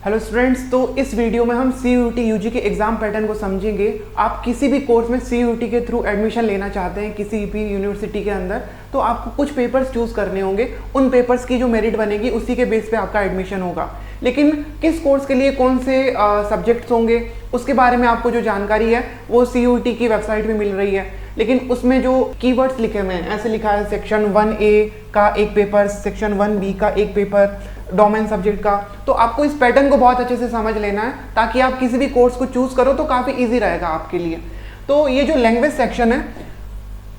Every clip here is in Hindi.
हेलो स्टूडेंट्स, तो इस वीडियो में हम CUET UG के एग्जाम पैटर्न को समझेंगे। आप किसी भी कोर्स में CUET के थ्रू एडमिशन लेना चाहते हैं किसी भी यूनिवर्सिटी के अंदर, तो आपको कुछ पेपर्स चूज करने होंगे। उन पेपर्स की जो मेरिट बनेगी उसी के बेस पे आपका एडमिशन होगा। लेकिन किस कोर्स के लिए कौन से सब्जेक्ट्स होंगे उसके बारे में आपको जो जानकारी है वो CUET की वेबसाइट पे मिल रही है। लेकिन उसमें जो कीवर्ड्स लिखे हुए हैं, ऐसे लिखा है सेक्शन 1A का एक पेपर, सेक्शन 1B का एक पेपर, डोमेन सब्जेक्ट का। तो आपको इस पैटर्न को बहुत अच्छे से समझ लेना है ताकि आप किसी भी कोर्स को चूज करो तो काफ़ी इजी रहेगा आपके लिए। तो ये जो लैंग्वेज सेक्शन है,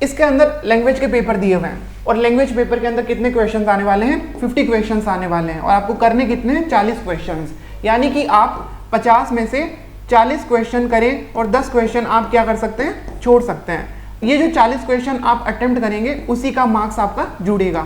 इसके अंदर लैंग्वेज के पेपर दिए हुए हैं और लैंग्वेज पेपर के अंदर कितने क्वेश्चंस आने वाले हैं? 50 क्वेश्चंस आने वाले हैं और आपको करने कितने हैं? 40 क्वेश्चंस। यानी कि आप 50 में से 40 क्वेश्चन करें और 10 क्वेश्चन आप क्या कर सकते हैं? छोड़ सकते हैं। ये जो 40 क्वेश्चन आप अटेम्प्ट करेंगे उसी का मार्क्स आपका जुड़ेगा।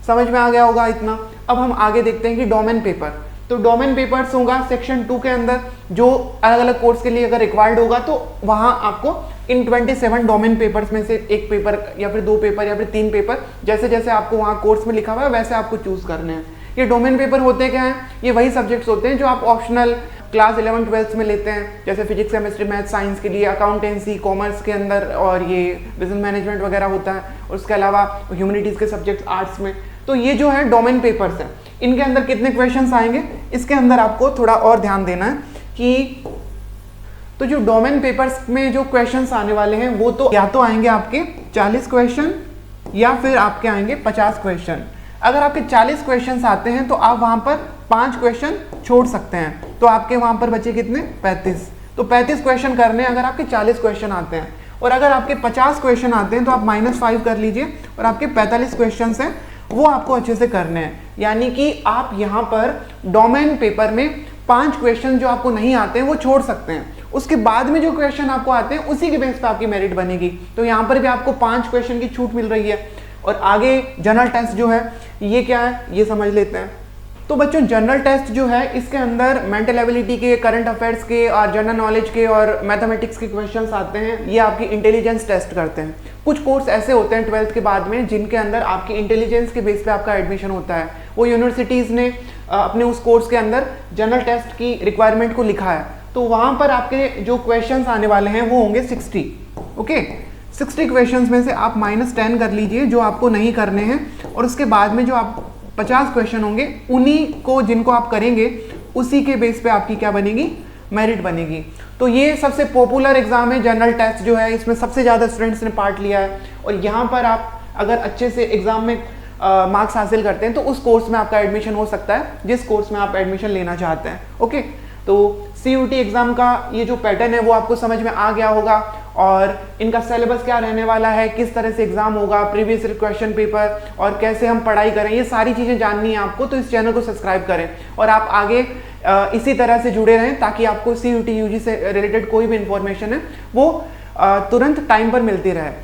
समझ में आ गया होगा इतना। अब हम आगे देखते हैं कि डोमेन पेपर। तो डोमेन पेपर्स होगा सेक्शन 2 के अंदर, जो अलग अलग कोर्स के लिए अगर रिक्वायर्ड होगा तो वहां आपको इन 27 डोमेन पेपर्स में से एक पेपर या फिर 2 पेपर या फिर 3 पेपर, जैसे जैसे आपको वहां कोर्स में लिखा हुआ है वैसे आपको चूज करने हैं। ये डोमेन पेपर होते क्या हैं? ये वही सब्जेक्ट्स होते हैं जो आप ऑप्शनल क्लास 11-12 में लेते हैं, जैसे फिजिक्स, केमिस्ट्री, मैथ, साइंस के लिए, अकाउंटेंसी, कॉमर्स के अंदर, और ये बिजनेस मैनेजमेंट वगैरह होता है। उसके अलावा ह्यूमैनिटीज़ के सब्जेक्ट्स आर्ट्स में। तो ये जो है डोमेन पेपर्स हैं, इनके अंदर कितने क्वेश्चंस आएंगे इसके अंदर आपको थोड़ा और ध्यान देना है कि तो जो डोमेन पेपर्स में जो क्वेश्चंस आने वाले हैं वो तो या तो आएंगे आपके 40 क्वेश्चन या फिर आपके आएंगे 50 क्वेश्चन। अगर आपके 40 क्वेश्चंस आते हैं तो आप वहां पर 5 क्वेश्चन छोड़ सकते हैं, तो आपके वहां पर बचे कितने? 35। तो 35 क्वेश्चन करने अगर आपके 40 क्वेश्चन आते हैं, और अगर आपके 50 क्वेश्चन आते हैं तो आप -5 कर लीजिए और आपके 45 क्वेश्चन हैं वो आपको अच्छे से करने हैं। यानी कि आप यहाँ पर डोमेन पेपर में 5 क्वेश्चन जो आपको नहीं आते हैं वो छोड़ सकते हैं। उसके बाद में जो क्वेश्चन आपको आते हैं उसी के बेस पे आपकी मेरिट बनेगी। तो यहाँ पर भी आपको 5 क्वेश्चन की छूट मिल रही है। और आगे जनरल टेस्ट जो है ये क्या है ये समझ लेते हैं। तो बच्चों, जनरल टेस्ट जो है इसके अंदर मेंटल एबिलिटी के, करंट अफेयर्स के और जनरल नॉलेज के और मैथमेटिक्स के क्वेश्चंस आते हैं। ये आपकी इंटेलिजेंस टेस्ट करते हैं। कुछ कोर्स ऐसे होते हैं 12th के बाद में जिनके अंदर आपकी इंटेलिजेंस के बेस पे आपका एडमिशन होता है। वो यूनिवर्सिटीज़ ने अपने उस कोर्स के अंदर जनरल टेस्ट की रिक्वायरमेंट को लिखा है। तो वहाँ पर आपके जो क्वेश्चंस आने वाले हैं वो होंगे 60। ओके, 60 क्वेश्चंस में से आप -10 कर लीजिए जो आपको नहीं करने हैं, और उसके बाद में जो आप 50 क्वेश्चन होंगे उन्हीं को जिनको आप करेंगे उसी के बेस पे आपकी क्या बनेगी? मेरिट बनेगी। तो ये सबसे पॉपुलर एग्जाम है जनरल टेस्ट जो है, इसमें सबसे ज़्यादा स्टूडेंट्स ने पार्ट लिया है। और यहाँ पर आप अगर अच्छे से एग्जाम में मार्क्स हासिल करते हैं तो उस कोर्स में आपका एडमिशन हो सकता है जिस कोर्स में आप एडमिशन लेना चाहते हैं। ओके, तो CUET एग्जाम का ये जो पैटर्न है वो आपको समझ में आ गया होगा, और इनका सिलेबस क्या रहने वाला है, किस तरह से एग्जाम होगा, प्रीवियस क्वेश्चन पेपर, और कैसे हम पढ़ाई करें, ये सारी चीज़ें जाननी है आपको। तो इस चैनल को सब्सक्राइब करें और आप आगे इसी तरह से जुड़े रहें ताकि आपको CUET UG से रिलेटेड कोई भी इंफॉर्मेशन है वो तुरंत टाइम पर मिलती रहे।